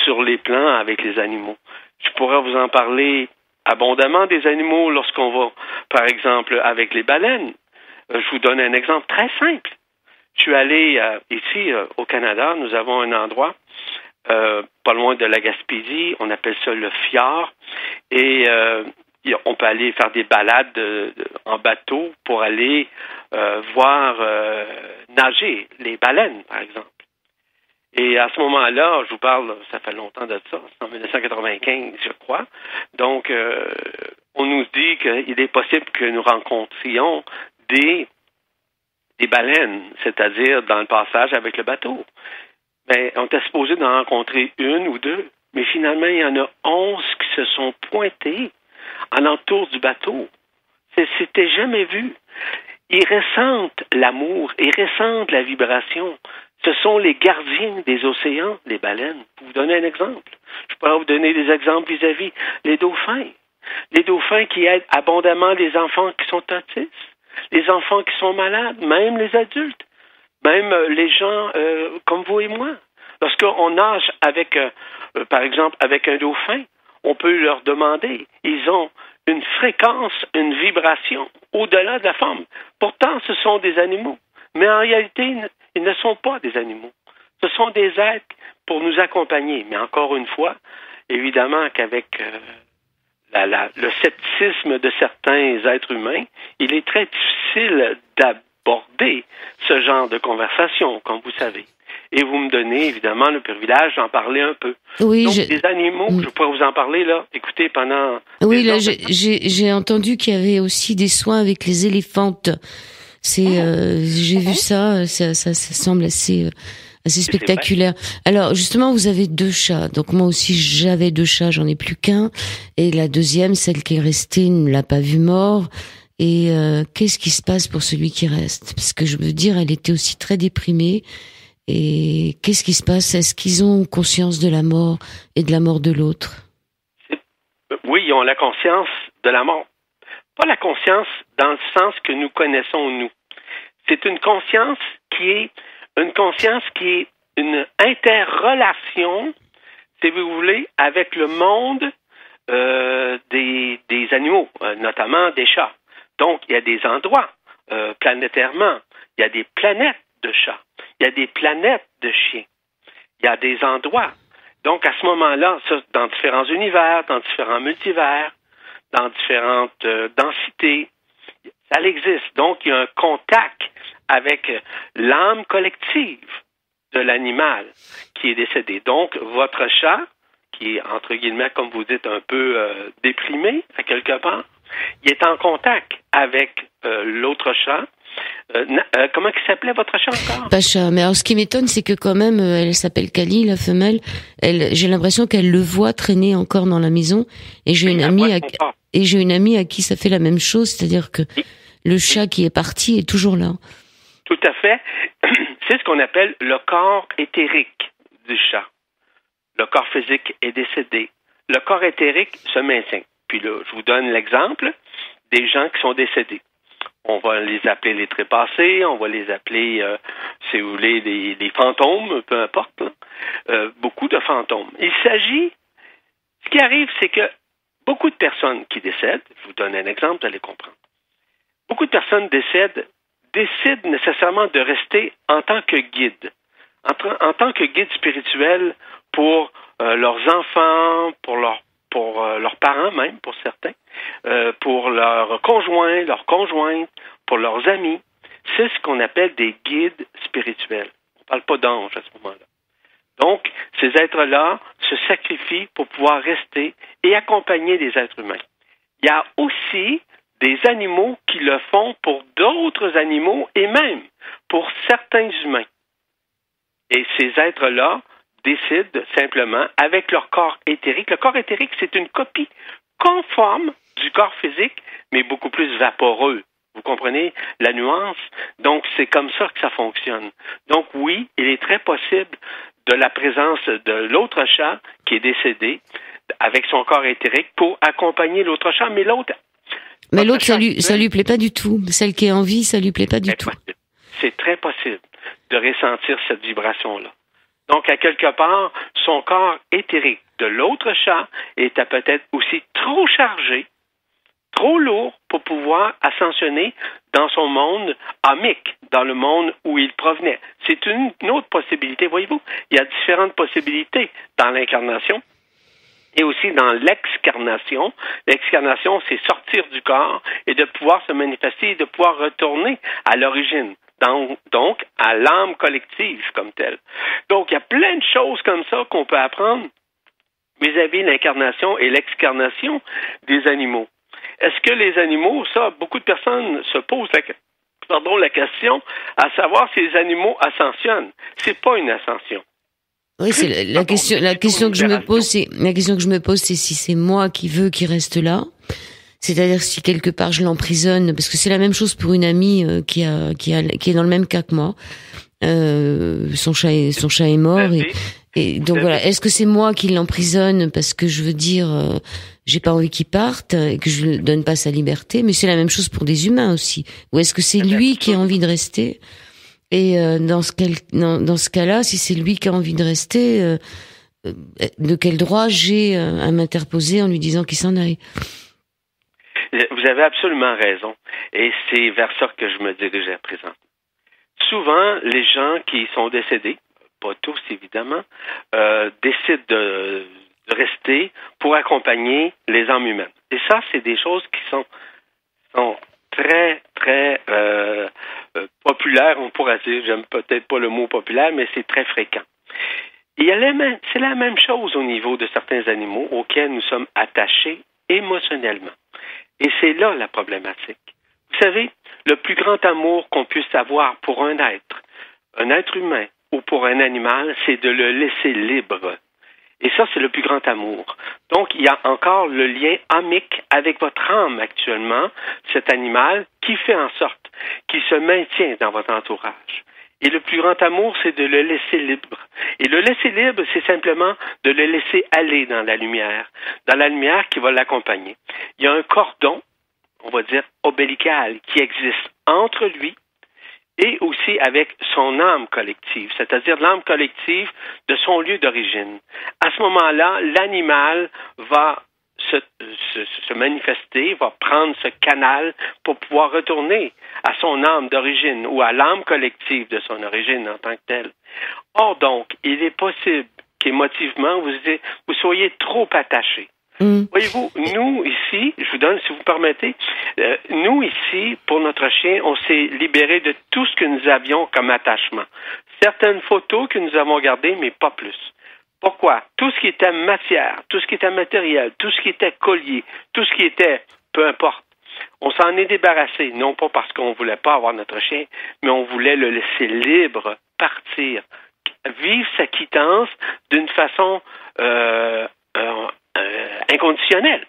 sur les plans avec les animaux. Je pourrais vous en parler abondamment des animaux lorsqu'on va, par exemple, avec les baleines. Je vous donne un exemple très simple. Je suis allé ici, au Canada, nous avons un endroit pas loin de la Gaspésie, on appelle ça le fjord, et on peut aller faire des balades en bateau pour aller voir nager les baleines, par exemple. Et à ce moment-là, je vous parle, ça fait longtemps de ça, c'est en 1995, je crois. Donc, on nous dit qu'il est possible que nous rencontrions des baleines, c'est-à-dire dans le passage avec le bateau. Mais on était supposé d'en rencontrer 1 ou 2, mais finalement, il y en a 11 qui se sont pointés alentour du bateau. C'était jamais vu. Ils ressentent l'amour, ils ressentent la vibration. Ce sont les gardiens des océans, les baleines. Pour vous donner un exemple, je pourrais vous donner des exemples vis-à-vis les dauphins. Les dauphins qui aident abondamment les enfants qui sont autistes, les enfants qui sont malades, même les adultes, même les gens comme vous et moi. Lorsqu'on nage avec, par exemple, avec un dauphin, on peut leur demander, ils ont une fréquence, une vibration au-delà de la forme. Pourtant, ce sont des animaux. Mais en réalité, ils ne sont pas des animaux. Ce sont des êtres pour nous accompagner. Mais encore une fois, évidemment qu'avec le scepticisme de certains êtres humains, il est très difficile d'aborder ce genre de conversation, comme vous savez. Et vous me donnez, évidemment, le privilège d'en parler un peu. Oui, donc, des animaux, je pourrais vous en parler, là. Écoutez, pendant... Oui, là, j'ai entendu qu'il y avait aussi des soins avec les éléphantes. J'ai vu ça semble assez spectaculaire. Alors, justement, vous avez 2 chats. Donc, moi aussi, j'avais 2 chats, j'en ai plus qu'un. Et la deuxième, celle qui est restée, ne l'a pas vu mort. Et qu'est-ce qui se passe pour celui qui reste? Parce que je veux dire, elle était aussi très déprimée. Et qu'est-ce qui se passe? Est-ce qu'ils ont conscience de la mort et de la mort de l'autre? Oui, ils ont la conscience de la mort. Pas la conscience dans le sens que nous connaissons, nous. C'est une conscience qui est une interrelation, si vous voulez, avec le monde des animaux, notamment des chats. Donc, il y a des endroits planétairement. Il y a des planètes de chats. Il y a des planètes de chiens. Il y a des endroits. Donc, à ce moment-là, ça, dans différents univers, dans différents multivers, dans différentes densités, ça existe. Donc, il y a un contact avec l'âme collective de l'animal qui est décédé. Donc, votre chat, qui est, entre guillemets, comme vous dites, un peu déprimé, à quelque part, il est en contact avec l'autre chat. Comment il s'appelait votre chat encore? Pacha. Mais alors, ce qui m'étonne, c'est que quand même, elle s'appelle Kali, la femelle. J'ai l'impression qu'elle le voit traîner encore dans la maison. Et j'ai une amie à qui ça fait la même chose, c'est-à-dire que le chat qui est parti est toujours là. Tout à fait. C'est ce qu'on appelle le corps éthérique du chat. Le corps physique est décédé. Le corps éthérique se maintient. Puis là, je vous donne l'exemple des gens qui sont décédés. On va les appeler les trépassés, on va les appeler, si vous voulez, les fantômes, peu importe. Beaucoup de fantômes. Ce qui arrive, c'est que beaucoup de personnes qui décèdent, je vous donne un exemple, vous allez comprendre. Beaucoup de personnes décident nécessairement de rester en tant que guide, en tant que guide spirituel pour leurs enfants, pour leurs parents même, pour certains, pour leurs conjoints, leurs conjointes, pour leurs amis. C'est ce qu'on appelle des guides spirituels. On ne parle pas d'anges à ce moment-là. Donc, ces êtres-là se sacrifient pour pouvoir rester et accompagner les êtres humains. Il y a aussi des animaux qui le font pour d'autres animaux et même pour certains humains. Et ces êtres-là décident simplement avec leur corps éthérique. Le corps éthérique, c'est une copie conforme du corps physique, mais beaucoup plus vaporeux. Vous comprenez la nuance? Donc, c'est comme ça que ça fonctionne. Donc, oui, il est très possible de la présence de l'autre chat qui est décédé avec son corps éthérique pour accompagner l'autre chat, mais l'autre, ça lui plaît pas du tout. Celle qui est en vie, ça lui plaît pas du tout. C'est très possible de ressentir cette vibration-là. Donc, à quelque part, son corps éthérique de l'autre chat était peut-être aussi trop chargé, trop lourd pour pouvoir ascensionner dans son monde amique, dans le monde où il provenait. C'est une autre possibilité. Voyez-vous, il y a différentes possibilités dans l'incarnation et aussi dans l'excarnation. L'excarnation, c'est sortir du corps et de pouvoir se manifester et de pouvoir retourner à l'origine. Donc, à l'âme collective comme telle. Donc, il y a plein de choses comme ça qu'on peut apprendre vis-à-vis l'incarnation et l'excarnation des animaux. Est-ce que les animaux, ça, beaucoup de personnes se posent la question à savoir si les animaux ascensionnent. C'est pas une ascension. Oui, c'est la question que je me pose, c'est si c'est moi qui veux qu'il reste là. C'est-à-dire si quelque part je l'emprisonne, parce que c'est la même chose pour une amie qui est dans le même cas que moi. Son chat est mort et donc voilà. Est-ce que c'est moi qui l'emprisonne parce que je veux dire j'ai pas envie qu'il parte et que je lui donne pas sa liberté, mais c'est la même chose pour des humains aussi. Ou est-ce que c'est lui qui a envie de rester? Et dans ce cas-là, si c'est lui qui a envie de rester, de quel droit j'ai à m'interposer en lui disant qu'il s'en aille? Vous avez absolument raison. Et c'est vers ça que je me dirige à présent. Souvent, les gens qui sont décédés, pas tous évidemment, décident de rester pour accompagner les âmes humaines. Et ça, c'est des choses qui sont très, très populaires, on pourrait dire. J'aime peut-être pas le mot populaire, mais c'est très fréquent. C'est la même chose au niveau de certains animaux auxquels nous sommes attachés émotionnellement. Et c'est là la problématique. Vous savez, le plus grand amour qu'on puisse avoir pour un être humain ou pour un animal, c'est de le laisser libre. Et ça, c'est le plus grand amour. Donc, il y a encore le lien amique avec votre âme actuellement, cet animal, qui fait en sorte qu'il se maintient dans votre entourage. Et le plus grand amour, c'est de le laisser libre. Et le laisser libre, c'est simplement de le laisser aller dans la lumière qui va l'accompagner. Il y a un cordon, on va dire, ombilical, qui existe entre lui et aussi avec son âme collective, c'est-à-dire l'âme collective de son lieu d'origine. À ce moment-là, l'animal va se manifester, va prendre ce canal pour pouvoir retourner à son âme d'origine ou à l'âme collective de son origine en tant que telle. Or donc, il est possible qu'émotivement, vous soyez trop attaché. Voyez-vous, nous ici, je vous donne, si vous permettez, nous ici, pour notre chien, on s'est libéré de tout ce que nous avions comme attachement. Certaines photos que nous avons gardées, mais pas plus. Pourquoi? Tout ce qui était matière, tout ce qui était matériel, tout ce qui était collier, tout ce qui était, peu importe, on s'en est débarrassé, non pas parce qu'on voulait pas avoir notre chien, mais on voulait le laisser libre, partir, vivre sa quittance d'une façon inconditionnelle.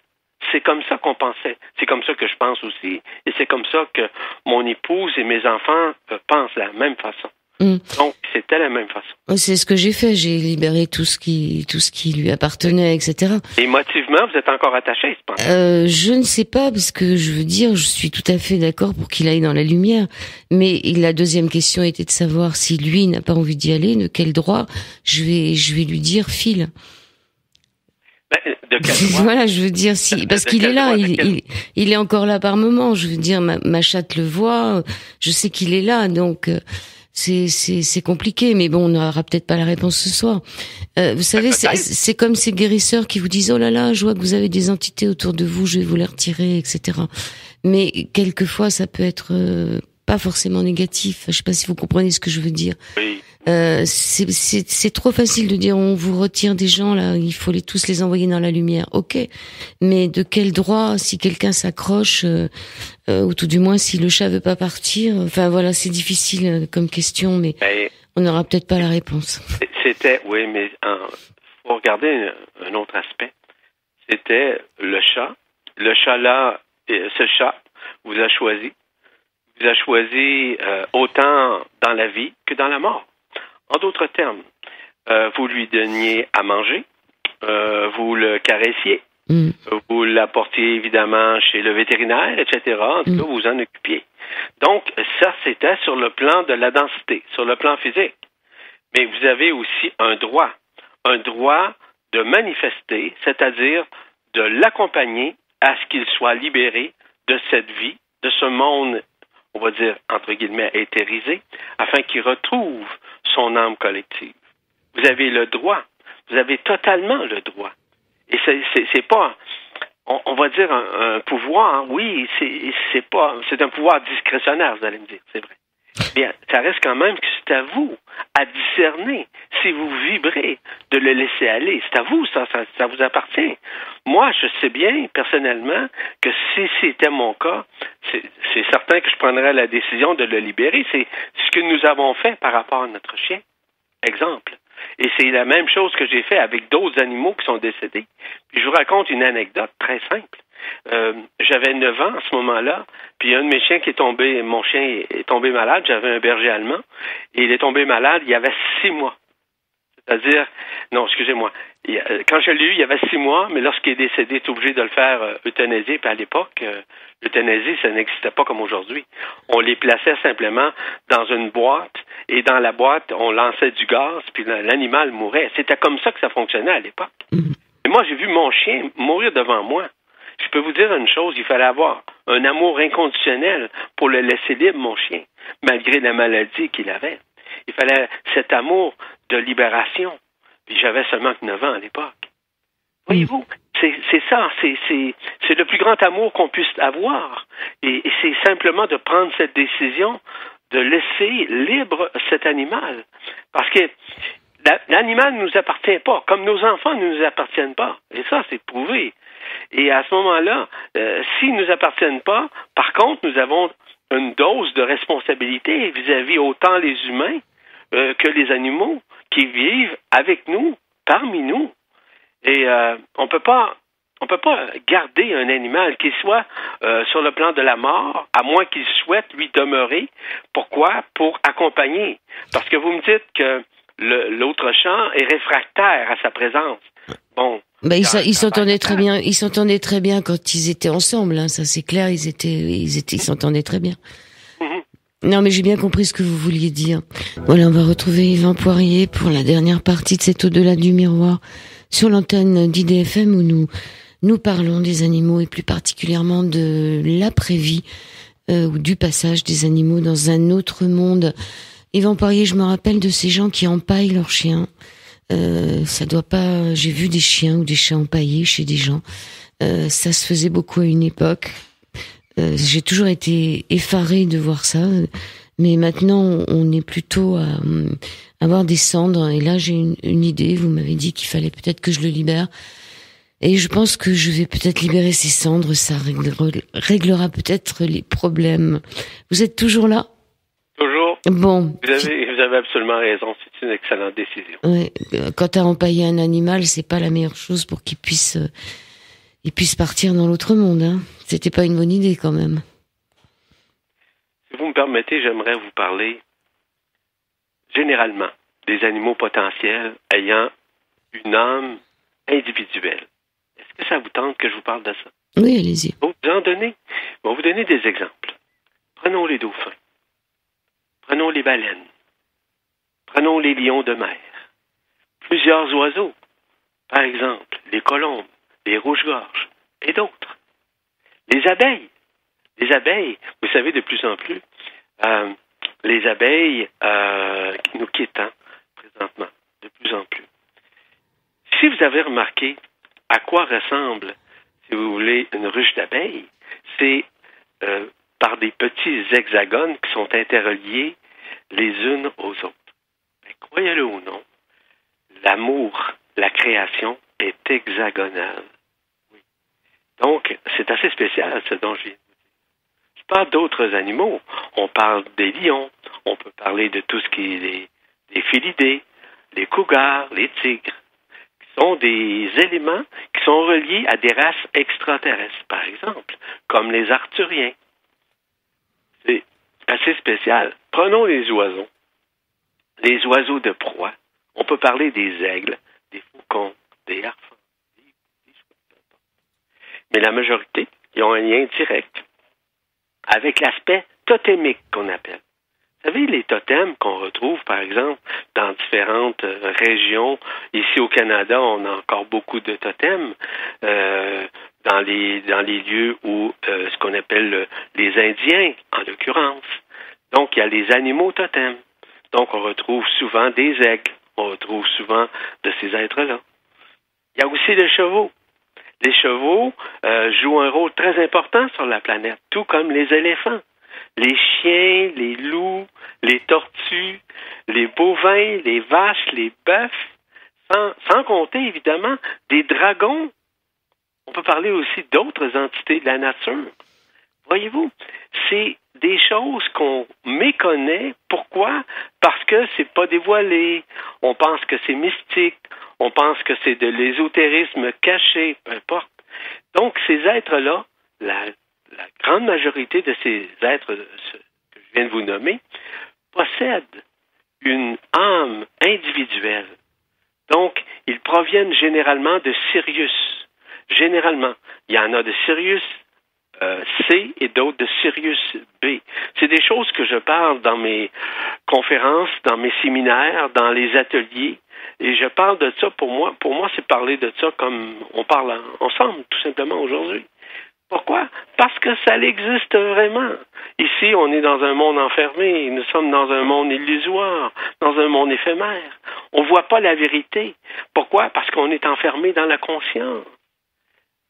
C'est comme ça qu'on pensait. C'est comme ça que je pense aussi. Et c'est comme ça que mon épouse et mes enfants pensent de la même façon. Donc, c'était la même façon. C'est ce que j'ai fait. J'ai libéré tout ce qui lui appartenait, etc. Émotivement, vous êtes encore attaché, je pense. Je ne sais pas, parce que je veux dire, je suis tout à fait d'accord pour qu'il aille dans la lumière. Mais la deuxième question était de savoir si lui n'a pas envie d'y aller, de quel droit je vais lui dire file. De quel droit? Voilà, je veux dire, parce qu'il est là, il est encore là par moment. Je veux dire, ma chatte le voit, je sais qu'il est là, donc c'est compliqué, mais bon, on n'aura peut-être pas la réponse ce soir. Vous savez, c'est comme ces guérisseurs qui vous disent, oh là là, je vois que vous avez des entités autour de vous, je vais vous les retirer, etc. Mais quelquefois, ça peut être pas forcément négatif. Je sais pas si vous comprenez ce que je veux dire. Oui. C'est trop facile de dire on vous retire des gens là, il faut tous les envoyer dans la lumière. Ok, mais de quel droit si quelqu'un s'accroche ou tout du moins si le chat veut pas partir. Enfin voilà, c'est difficile comme question, mais on n'aura peut-être pas la réponse. Oui, mais faut regarder un autre aspect. C'était le chat. Le chat là, ce chat vous a choisi. Vous a choisi autant dans la vie que dans la mort. En d'autres termes, vous lui donniez à manger, vous le caressiez, vous l'apportiez évidemment chez le vétérinaire, etc. En tout cas, vous vous en occupiez. Donc, ça, c'était sur le plan de la densité, sur le plan physique. Mais vous avez aussi un droit de manifester, c'est-à-dire de l'accompagner à ce qu'il soit libéré de cette vie, de ce monde, on va dire, entre guillemets, éthérisé, afin qu'il retrouve son âme collective. Vous avez le droit. Vous avez totalement le droit. Et c'est pas, on va dire, un pouvoir, oui, c'est un pouvoir discrétionnaire, vous allez me dire, c'est vrai. Bien, ça reste quand même que c'est à vous à discerner si vous vibrez de le laisser aller. C'est à vous, ça vous appartient. Moi, je sais bien, personnellement, que si c'était mon cas, c'est certain que je prendrais la décision de le libérer. C'est ce que nous avons fait par rapport à notre chien. Exemple. Et c'est la même chose que j'ai fait avec d'autres animaux qui sont décédés. Puis je vous raconte une anecdote très simple. J'avais 9 ans à ce moment-là, puis un de mes chiens mon chien est tombé malade, j'avais un berger allemand, et il est tombé malade il y avait 6 mois. C'est-à-dire, non, excusez-moi, quand je l'ai eu, il y avait 6 mois, mais lorsqu'il est décédé, il est obligé de le faire euthanasier, puis à l'époque, l'euthanasie, ça n'existait pas comme aujourd'hui. On les plaçait simplement dans une boîte, et dans la boîte, on lançait du gaz, puis l'animal mourait. C'était comme ça que ça fonctionnait à l'époque. Et moi, j'ai vu mon chien mourir devant moi. Je peux vous dire une chose, il fallait avoir un amour inconditionnel pour le laisser libre, mon chien, malgré la maladie qu'il avait. Il fallait cet amour de libération. Puis j'avais seulement 9 ans à l'époque. Voyez-vous, c'est ça, c'est le plus grand amour qu'on puisse avoir. Et c'est simplement de prendre cette décision de laisser libre cet animal. Parce que l'animal ne nous appartient pas, comme nos enfants ne nous appartiennent pas. Et ça, c'est prouvé. Et à ce moment-là, s'ils ne nous appartiennent pas, par contre, nous avons une dose de responsabilité vis-à-vis autant les humains que les animaux qui vivent avec nous, parmi nous. Et on peut pas garder un animal qui soit sur le plan de la mort, à moins qu'il souhaite lui demeurer. Pourquoi? Pour accompagner. Parce que vous me dites que l'autre champ est réfractaire à sa présence. Bon. Ben, ils s'entendaient très bien. Ils s'entendaient très bien quand ils étaient ensemble. Hein, ça c'est clair. Ils s'entendaient très bien. Non, mais j'ai bien compris ce que vous vouliez dire. Voilà, on va retrouver Yvan Poirier pour la dernière partie de cet Au-delà du miroir sur l'antenne d'IDFM où nous parlons des animaux et plus particulièrement de l'après-vie ou du passage des animaux dans un autre monde. Yvan Poirier, je me rappelle de ces gens qui empaillent leurs chiens. Ça doit pas. J'ai vu des chiens ou des chats empaillés chez des gens. Ça se faisait beaucoup à une époque. J'ai toujours été effarée de voir ça. Mais maintenant, on est plutôt à avoir des cendres. Et là, j'ai une idée. Vous m'avez dit qu'il fallait peut-être que je le libère. Et je pense que je vais peut-être libérer ces cendres. Ça réglera peut-être les problèmes. Vous êtes toujours là? Toujours. Bon. Vous avez absolument raison. C'est une excellente décision. Ouais. Quand t'as empaillé un animal, c'est pas la meilleure chose pour qu'il puisse partir dans l'autre monde. Hein. C'était pas une bonne idée quand même. Si vous me permettez, j'aimerais vous parler généralement des animaux potentiels ayant une âme individuelle. Est-ce que ça vous tente que je vous parle de ça? Oui, allez-y. Je vais vous donner des exemples. Prenons les dauphins. Prenons les baleines. Prenons les lions de mer. Plusieurs oiseaux. Par exemple, les colombes, les rouges-gorges et d'autres. Les abeilles. Les abeilles, vous savez, de plus en plus, les abeilles qui nous quittent présentement, de plus en plus. Si vous avez remarqué à quoi ressemble, si vous voulez, une ruche d'abeilles, c'est par des petits hexagones qui sont interreliés les unes aux autres. Mais croyez-le ou non, l'amour, la création est hexagonale. Oui. Donc, c'est assez spécial ce dont je viens de vous dire. Je parle d'autres animaux. On parle des lions. On peut parler de tout ce qui est des félidés, les cougars, les tigres, qui sont des éléments qui sont reliés à des races extraterrestres, par exemple, comme les arthuriens. C'est assez spécial. Prenons les oiseaux. Les oiseaux de proie. On peut parler des aigles, des faucons, des harfans, des chouettes. Mais la majorité, ils ont un lien direct avec l'aspect totémique qu'on appelle. Vous savez, les totems qu'on retrouve, par exemple, dans différentes régions. Ici au Canada, on a encore beaucoup de totems dans les lieux où ce qu'on appelle les Indiens, en l'occurrence. Donc, il y a les animaux totems. Donc, on retrouve souvent des aigles. On retrouve souvent de ces êtres-là. Il y a aussi les chevaux. Les chevaux jouent un rôle très important sur la planète, tout comme les éléphants. Les chiens, les loups, les tortues, les bovins, les vaches, les bœufs, sans compter évidemment des dragons. On peut parler aussi d'autres entités de la nature. Voyez-vous, c'est des choses qu'on méconnaît. Pourquoi? Parce que c'est pas dévoilé. On pense que c'est mystique. On pense que c'est de l'ésotérisme caché, peu importe. Donc, ces êtres-là, la grande majorité de ces êtres que je viens de vous nommer, possèdent une âme individuelle. Donc, ils proviennent généralement de Sirius. Généralement. Il y en a de Sirius C et d'autres de Sirius B. C'est des choses que je parle dans mes conférences, dans mes séminaires, dans les ateliers. Et je parle de ça, pour moi, c'est parler de ça comme on parle ensemble, tout simplement, aujourd'hui. Pourquoi? Parce que ça existe vraiment. Ici, on est dans un monde enfermé. Nous sommes dans un monde illusoire, dans un monde éphémère. On ne voit pas la vérité. Pourquoi? Parce qu'on est enfermé dans la conscience.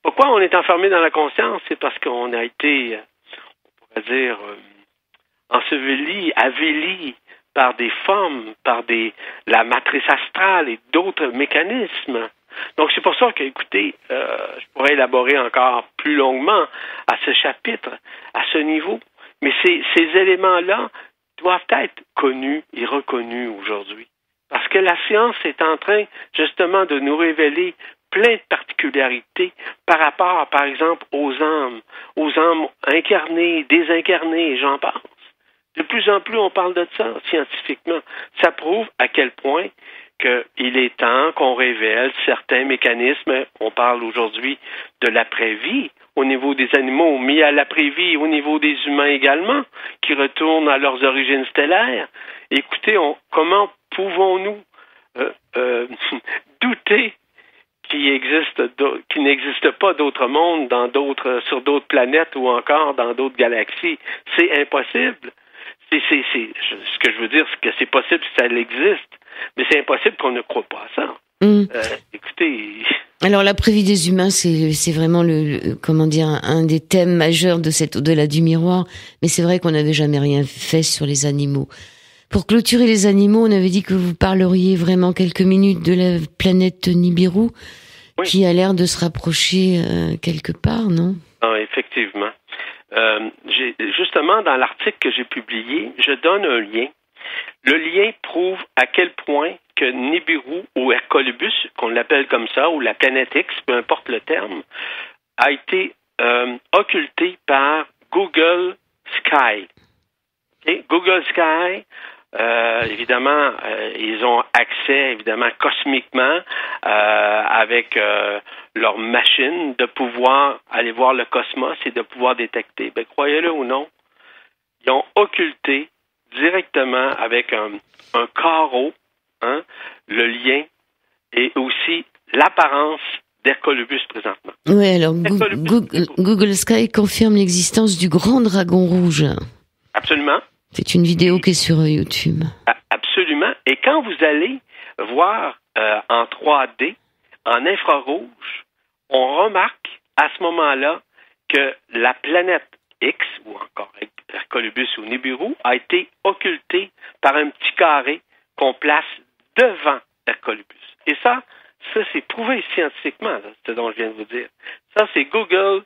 Pourquoi on est enfermé dans la conscience? C'est parce qu'on a été, on pourrait dire, enseveli, avili par des formes, par la matrice astrale et d'autres mécanismes. Donc, c'est pour ça que, écoutez, je pourrais élaborer encore plus longuement à ce chapitre, à ce niveau. Mais ces éléments-là doivent être connus et reconnus aujourd'hui. Parce que la science est en train, justement, de nous révéler plein de particularités par rapport, par exemple, aux âmes incarnées, désincarnées, et j'en passe. De plus en plus, on parle de ça scientifiquement. Ça prouve à quel point qu'il est temps qu'on révèle certains mécanismes. On parle aujourd'hui de l'après-vie au niveau des animaux, mais à l'après-vie au niveau des humains également, qui retournent à leurs origines stellaires. Écoutez, comment pouvons-nous douter qu'il n'existe pas d'autres mondes sur d'autres planètes ou encore dans d'autres galaxies. C'est impossible. Ce que je veux dire, c'est que c'est possible si ça existe, mais c'est impossible qu'on ne croit pas à ça. Écoutez. Alors l'après vie des humains, c'est vraiment un des thèmes majeurs de cet au-delà du miroir. Mais c'est vrai qu'on n'avait jamais rien fait sur les animaux. Pour clôturer les animaux, on avait dit que vous parleriez vraiment quelques minutes de la planète Nibiru, oui, qui a l'air de se rapprocher quelque part, non? Ah, effectivement. Justement, dans l'article que j'ai publié, je donne un lien. Le lien prouve à quel point que Nibiru ou Hercolubus, qu'on l'appelle comme ça, ou la planète X, peu importe le terme, a été occulté par Google Sky. Okay? Google Sky, évidemment, ils ont accès, évidemment, cosmiquement, avec leur machine, de pouvoir aller voir le cosmos et de pouvoir détecter. Ben, croyez-le ou non, ils ont occulté directement avec un carreau, le lien et aussi l'apparence d'Hercolubus présentement. Oui, alors Google Sky confirme l'existence du grand dragon rouge. Absolument. C'est une vidéo qui est sur YouTube. Absolument. Et quand vous allez voir en 3D, en infrarouge, on remarque à ce moment-là que la planète X, ou encore Hercolubus ou Nibiru, a été occultée par un petit carré qu'on place devant Hercolubus. Et ça c'est prouvé scientifiquement, là, ce dont je viens de vous dire. Ça, c'est Google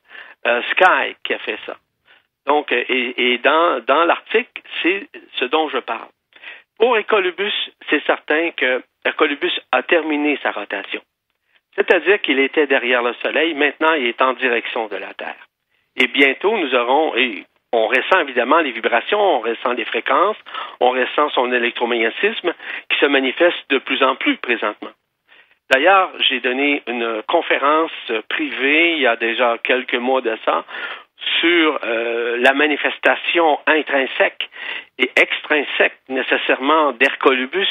Sky qui a fait ça. Donc, et dans l'article, c'est ce dont je parle. Pour Hercolubus, c'est certain que Hercolubus a terminé sa rotation. C'est-à-dire qu'il était derrière le Soleil, maintenant il est en direction de la Terre. Et bientôt, nous aurons, et on ressent évidemment les vibrations, on ressent les fréquences, on ressent son électromagnétisme qui se manifeste de plus en plus présentement. D'ailleurs, j'ai donné une conférence privée il y a déjà quelques mois de ça sur la manifestation intrinsèque et extrinsèque nécessairement d'Hercolubus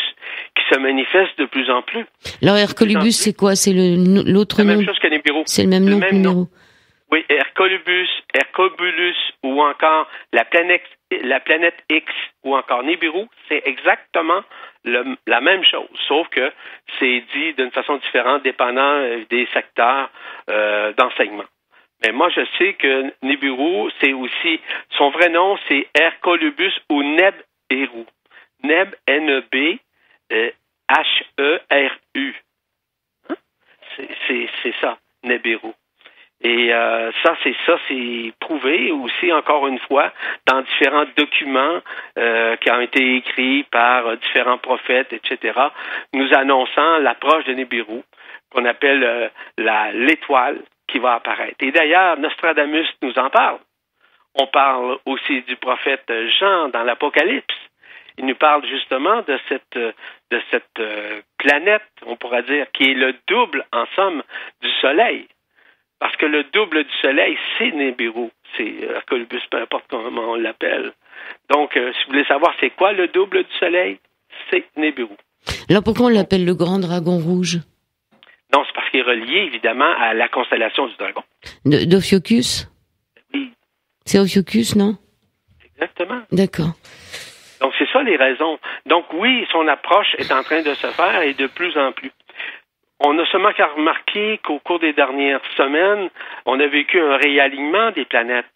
qui se manifeste de plus en plus. Alors Hercolubus, c'est quoi? C'est l'autre nom? C'est la même chose que Nibiru. C'est le même nom que Nibiru. Oui, Hercolubus, Hercobulus ou encore la planète X ou encore Nibiru, c'est exactement la même chose, sauf que c'est dit d'une façon différente dépendant des secteurs d'enseignement. Mais moi, je sais que Nibiru, c'est aussi, son vrai nom, c'est Hercolubus ou Neb-Eru. Neb, N-E-B, H-E-R-U. Hein? C'est ça, Neb-Eru. Et ça, c'est prouvé aussi, encore une fois, dans différents documents qui ont été écrits par différents prophètes, etc., nous annonçant l'approche de Nibiru, qu'on appelle l'étoile qui va apparaître. Et d'ailleurs, Nostradamus nous en parle. On parle aussi du prophète Jean dans l'Apocalypse. Il nous parle justement de cette planète, on pourra dire, qui est le double, en somme, du Soleil. Parce que le double du Soleil, c'est Nibiru. C'est Hercolubus, peu importe comment on l'appelle. Donc, si vous voulez savoir c'est quoi le double du Soleil, c'est Nibiru. Alors pourquoi on l'appelle le grand dragon rouge? Non, c'est parce qu'il est relié, évidemment, à la constellation du dragon. D'Ophiuchus? Oui. C'est Ophiuchus, non? Exactement. D'accord. Donc, c'est ça les raisons. Donc, oui, son approche est en train de se faire et de plus en plus. On a seulement qu'à remarquer qu'au cours des dernières semaines, on a vécu un réalignement des planètes.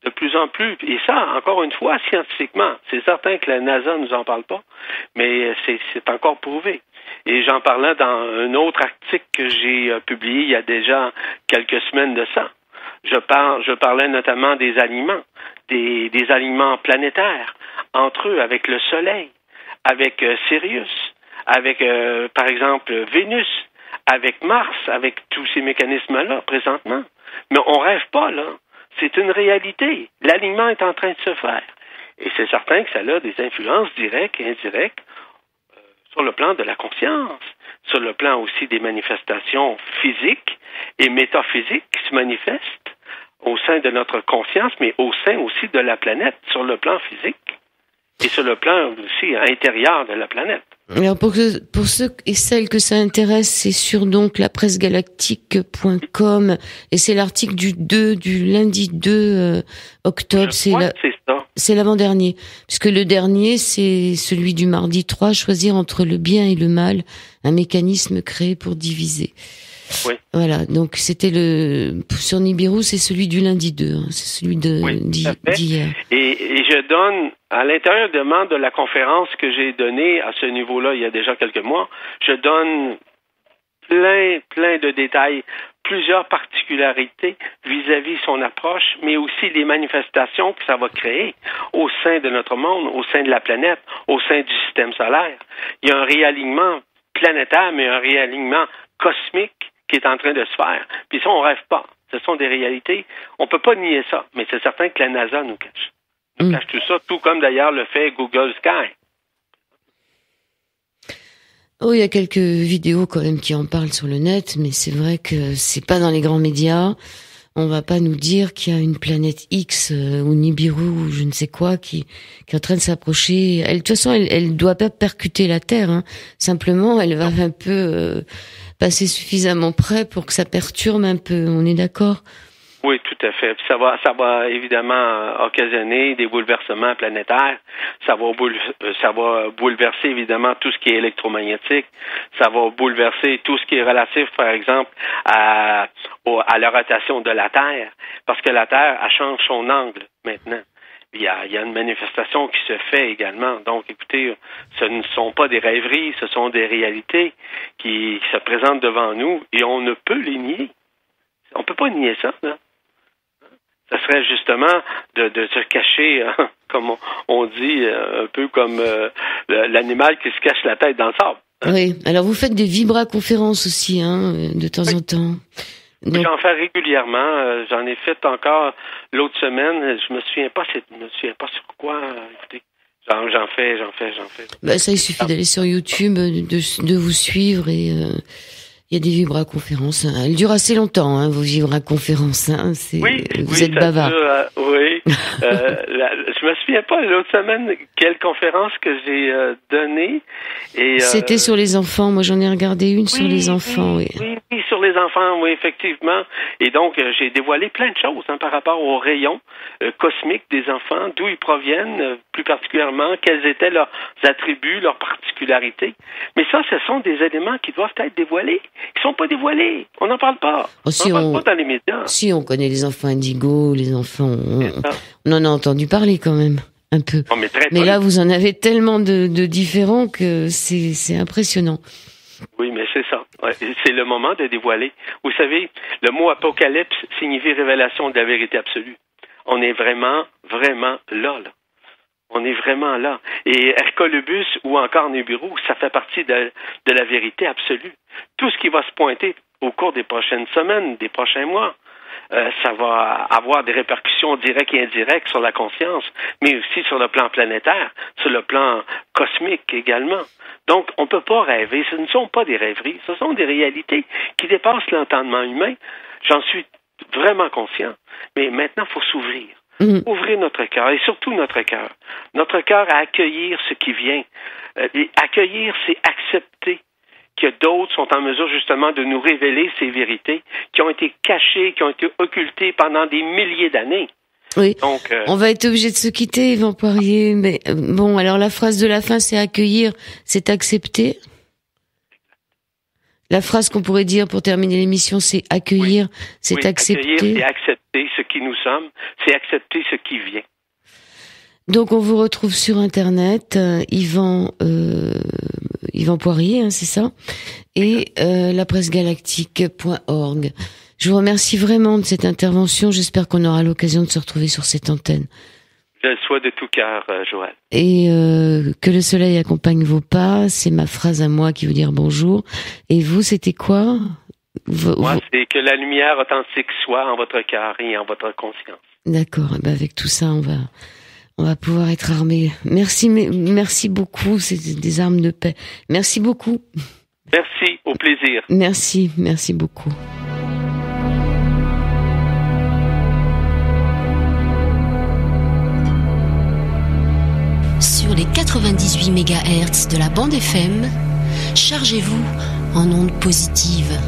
De plus en plus. Et ça, encore une fois, scientifiquement. C'est certain que la NASA ne nous en parle pas, mais c'est encore prouvé. Et j'en parlais dans un autre article que j'ai publié il y a déjà quelques semaines de ça. Je parlais notamment des aliments, des aliments planétaires, entre eux, avec le Soleil, avec Sirius, avec, par exemple, Vénus, avec Mars, avec tous ces mécanismes-là, présentement. Mais on rêve pas, là. C'est une réalité. L'alignement est en train de se faire. Et c'est certain que ça a des influences directes et indirectes sur le plan de la conscience, sur le plan aussi des manifestations physiques et métaphysiques qui se manifestent au sein de notre conscience, mais au sein aussi de la planète sur le plan physique. et sur le plan aussi intérieur de la planète. Alors pour ceux et celles que ça intéresse, c'est sur donc lapressegalactique.com et c'est l'article du lundi 2 octobre. C'est ça. C'est l'avant-dernier, puisque le dernier c'est celui du mardi 3, choisir entre le bien et le mal, un mécanisme créé pour diviser. Oui. Voilà, donc c'était sur Nibiru, c'est celui du lundi 2, hein, c'est celui d'hier. Et je donne, à l'intérieur de la conférence que j'ai donnée à ce niveau-là il y a déjà quelques mois, je donne plein de détails, plusieurs particularités vis-à-vis son approche, mais aussi les manifestations que ça va créer au sein de notre monde, au sein de la planète, au sein du système solaire. Il y a un réalignement planétaire, mais un réalignement cosmique qui est en train de se faire. Puis ça, on rêve pas. Ce sont des réalités. On peut pas nier ça, mais c'est certain que la NASA nous cache. Nous cache tout ça, tout comme d'ailleurs le fait Google Sky. Oh, il y a quelques vidéos quand même qui en parlent sur le net, mais c'est vrai que c'est pas dans les grands médias. On va pas nous dire qu'il y a une planète X ou Nibiru ou je ne sais quoi qui est en train de s'approcher. De toute façon, elle doit pas percuter la Terre. Hein. Simplement, elle va un peu passer suffisamment près pour que ça perturbe un peu. On est d'accord? Oui, tout à fait. Puis ça va évidemment occasionner des bouleversements planétaires. Ça va bouleverser évidemment tout ce qui est électromagnétique. Ça va bouleverser tout ce qui est relatif, par exemple, à la rotation de la Terre, parce que la Terre, elle change son angle maintenant. Il y a une manifestation qui se fait également. Donc, écoutez, ce ne sont pas des rêveries, ce sont des réalités qui se présentent devant nous et on ne peut les nier. On ne peut pas nier ça, là. Ça serait justement de se cacher, comme on dit, un peu comme l'animal qui se cache la tête dans le sable. Oui, alors vous faites des vibra-conférences aussi, hein, de temps en temps. Donc... J'en fais régulièrement. J'en ai fait encore l'autre semaine. Je me souviens pas sur quoi. Écoutez, j'en fais. Bah ça, il suffit d'aller sur YouTube, de vous suivre et il y a des vibra-conférences. Elles durent assez longtemps, hein, vos vibra-conférences. Hein. Vous êtes bavard. Oui. Je me souviens pas l'autre semaine quelle conférence que j'ai donnée. C'était sur les enfants. Moi, j'en ai regardé une sur les enfants. Oui, sur les enfants, oui, effectivement. Et donc, j'ai dévoilé plein de choses par rapport aux rayons cosmiques des enfants, d'où ils proviennent, plus particulièrement, quels étaient leurs attributs, leurs particularités. Mais ça, ce sont des éléments qui doivent être dévoilés. Ils sont pas dévoilés. On n'en parle pas. On n'en parle pas dans les médias. Si, on connaît les enfants indigos, les enfants... On en a entendu parler quand même, un peu. Non, mais là, vous en avez tellement de différents que c'est impressionnant. Oui, mais c'est ça. Ouais, c'est le moment de dévoiler. Vous savez, le mot apocalypse signifie révélation de la vérité absolue. On est vraiment là. On est vraiment là. Et Hercolubus ou encore Nibiru, ça fait partie de la vérité absolue. Tout ce qui va se pointer au cours des prochaines semaines, des prochains mois, ça va avoir des répercussions directes et indirectes sur la conscience, mais aussi sur le plan planétaire, sur le plan cosmique également. Donc, on ne peut pas rêver. Ce ne sont pas des rêveries. Ce sont des réalités qui dépassent l'entendement humain. J'en suis vraiment conscient. Mais maintenant, il faut s'ouvrir. Ouvrir notre cœur, et surtout notre cœur. Notre cœur à accueillir ce qui vient. Et accueillir, c'est accepter que d'autres sont en mesure justement de nous révéler ces vérités qui ont été cachées, qui ont été occultées pendant des milliers d'années. Oui, donc, on va être obligé de se quitter, Yvan Poirier, mais bon, alors la phrase de la fin, c'est accueillir, c'est accepter. La phrase qu'on pourrait dire pour terminer l'émission, c'est accueillir, c'est accepter. Accueillir, c'est accepter ce qui nous sommes, c'est accepter ce qui vient. Donc on vous retrouve sur Internet, Yvan Poirier, hein, c'est ça, et lapressegalactique.org. Je vous remercie vraiment de cette intervention. J'espère qu'on aura l'occasion de se retrouver sur cette antenne. Je le souhaite de tout cœur, Joël. Et que le soleil accompagne vos pas, c'est ma phrase à moi qui veut dire bonjour. Et vous, c'était quoi? Moi, c'est que la lumière authentique soit en votre cœur et en votre conscience. D'accord. Et ben avec tout ça, on va pouvoir être armés. Merci beaucoup. C'est des armes de paix. Merci beaucoup. Merci. Au plaisir. Merci beaucoup. sur les 98 MHz de la bande FM, chargez-vous en ondes positives.